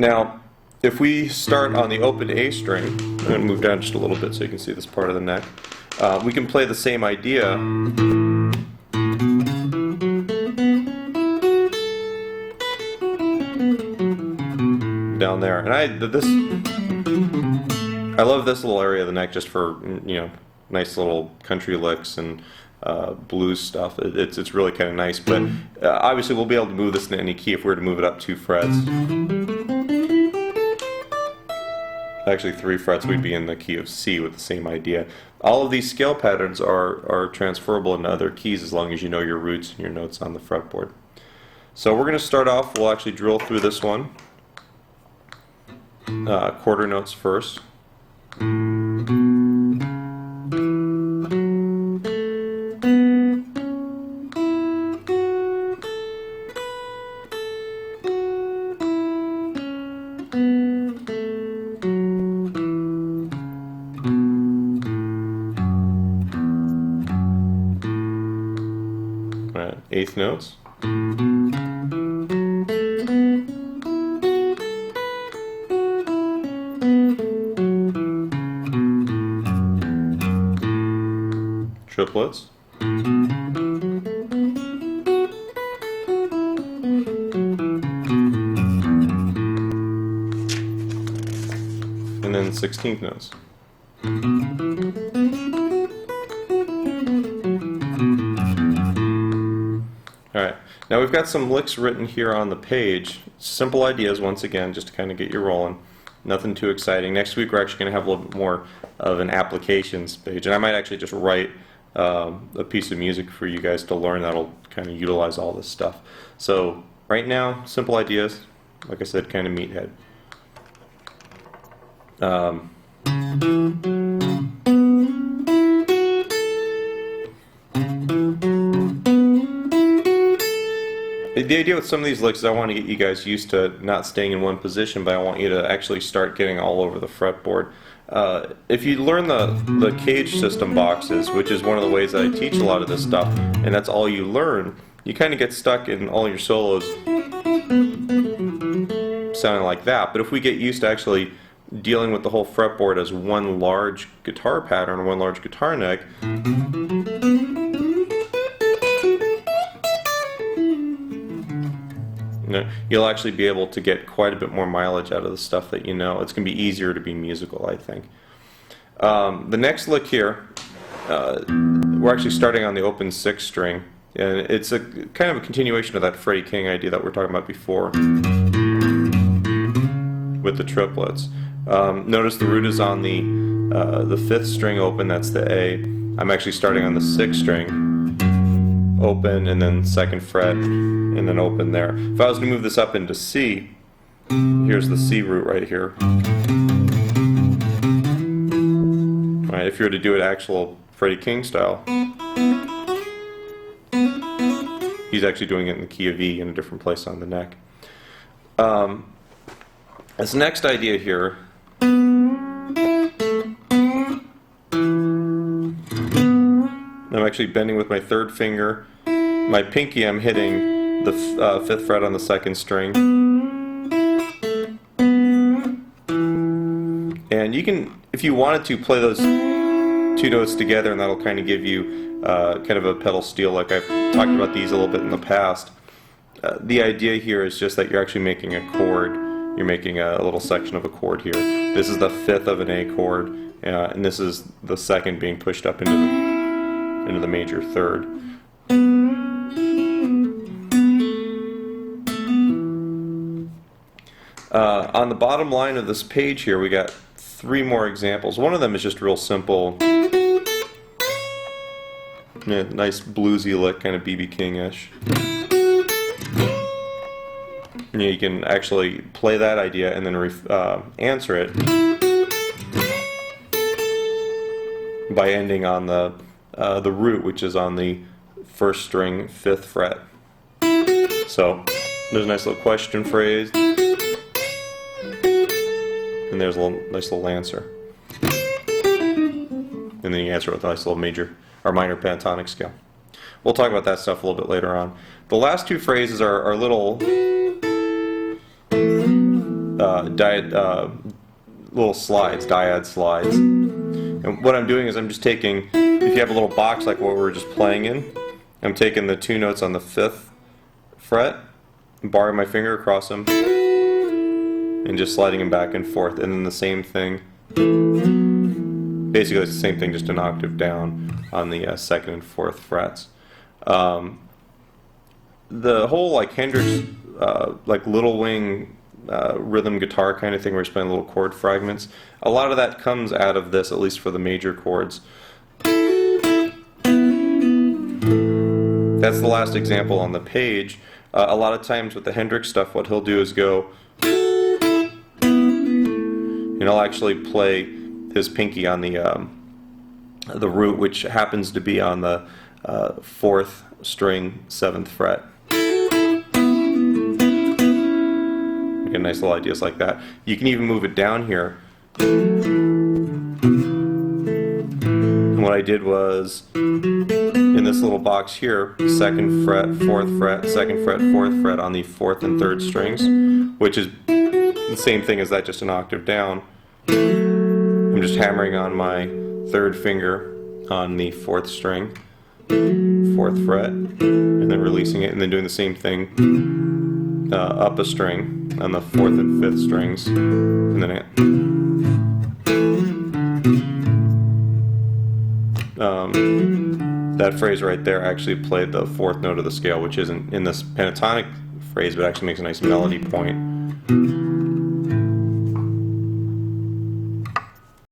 Now, if we start on the open A string, I'm going to move down just a little bit so you can see this part of the neck, we can play the same idea down there. And I love this little area of the neck just for, nice little country licks and blues stuff. It's really kind of nice, but obviously we'll be able to move this into any key if we were to move it up 2 frets. Actually 3 frets, we'd be in the key of C with the same idea. All of these scale patterns are transferable into other keys as long as you know your roots and your notes on the fretboard. So we're going to start off, we'll actually drill through this one. Quarter notes first. Alright, 8th notes. Triplets. And then 16th notes. Alright, now we've got some licks written here on the page. Simple ideas once again, just to kind of get you rolling. Nothing too exciting. Next week we're actually going to have a little bit more of an applications page, and I might actually just write a piece of music for you guys to learn that'll kind of utilize all this stuff. So right now, simple ideas, like I said, kind of meathead. The idea with some of these licks is I want to get you guys used to not staying in one position, but I want you to actually start getting all over the fretboard. If you learn the cage system boxes, which is one of the ways that I teach a lot of this stuff, and that's all you learn, you kind of get stuck in all your solos sounding like that. But if we get used to actually dealing with the whole fretboard as one large guitar pattern, one large guitar neck, you'll actually be able to get quite a bit more mileage out of the stuff that you know. It's going to be easier to be musical, I think. The next lick here, we're actually starting on the open 6th string, and it's a kind of a continuation of that Freddie King idea that we were talking about before with the triplets. Notice the root is on the 5th string open, that's the A. I'm actually starting on the 6th string open, and then 2nd fret, and then open there. If I was to move this up into C, here's the C root right here. Right, if you were to do it actual Freddie King style, he's actually doing it in the key of E in a different place on the neck. This next idea here, I'm actually bending with my 3rd finger. My pinky, I'm hitting the 5th fret on the 2nd string. And you can, if you wanted to, play those 2 notes together, and that'll kind of give you kind of a pedal steel lick. I've talked about these a little bit in the past. The idea here is just that you're actually making a chord. You're making a little section of a chord here. This is the 5th of an A chord, and this is the 2nd being pushed up into the major 3rd. On the bottom line of this page here, we got 3 more examples. One of them is just real simple, nice bluesy lick, kind of B.B. King-ish. You can actually play that idea and then answer it by ending on the root, which is on the 1st string 5th fret. So there's a nice little question phrase, and there's a nice little answer, and then you answer with a nice little major or minor pentatonic scale. We'll talk about that stuff a little bit later on. The last 2 phrases are little little slides, dyad slides. And what I'm doing is I'm just taking, if you have a little box like what we were just playing in, I'm taking the 2 notes on the 5th fret, barring my finger across them, and just sliding them back and forth, and then the same thing. Basically it's the same thing, just an octave down on the 2nd and 4th frets. The whole like Hendrix, like little wing rhythm guitar kind of thing where he's playing little chord fragments, a lot of that comes out of this, at least for the major chords. That's the last example on the page. A lot of times with the Hendrix stuff, what he'll do is go, and he'll actually play his pinky on the root, which happens to be on the 4th string, 7th fret. Get nice little ideas like that. You can even move it down here. And what I did was, in this little box here, 2nd fret, 4th fret, 2nd fret, 4th fret on the 4th and 3rd strings, which is the same thing as that, just an octave down. I'm just hammering on my 3rd finger on the 4th string, 4th fret, and then releasing it, and then doing the same thing up a string on the 4th and 5th strings, and then that phrase right there actually played the 4th note of the scale, which isn't in this pentatonic phrase, but actually makes a nice melody point.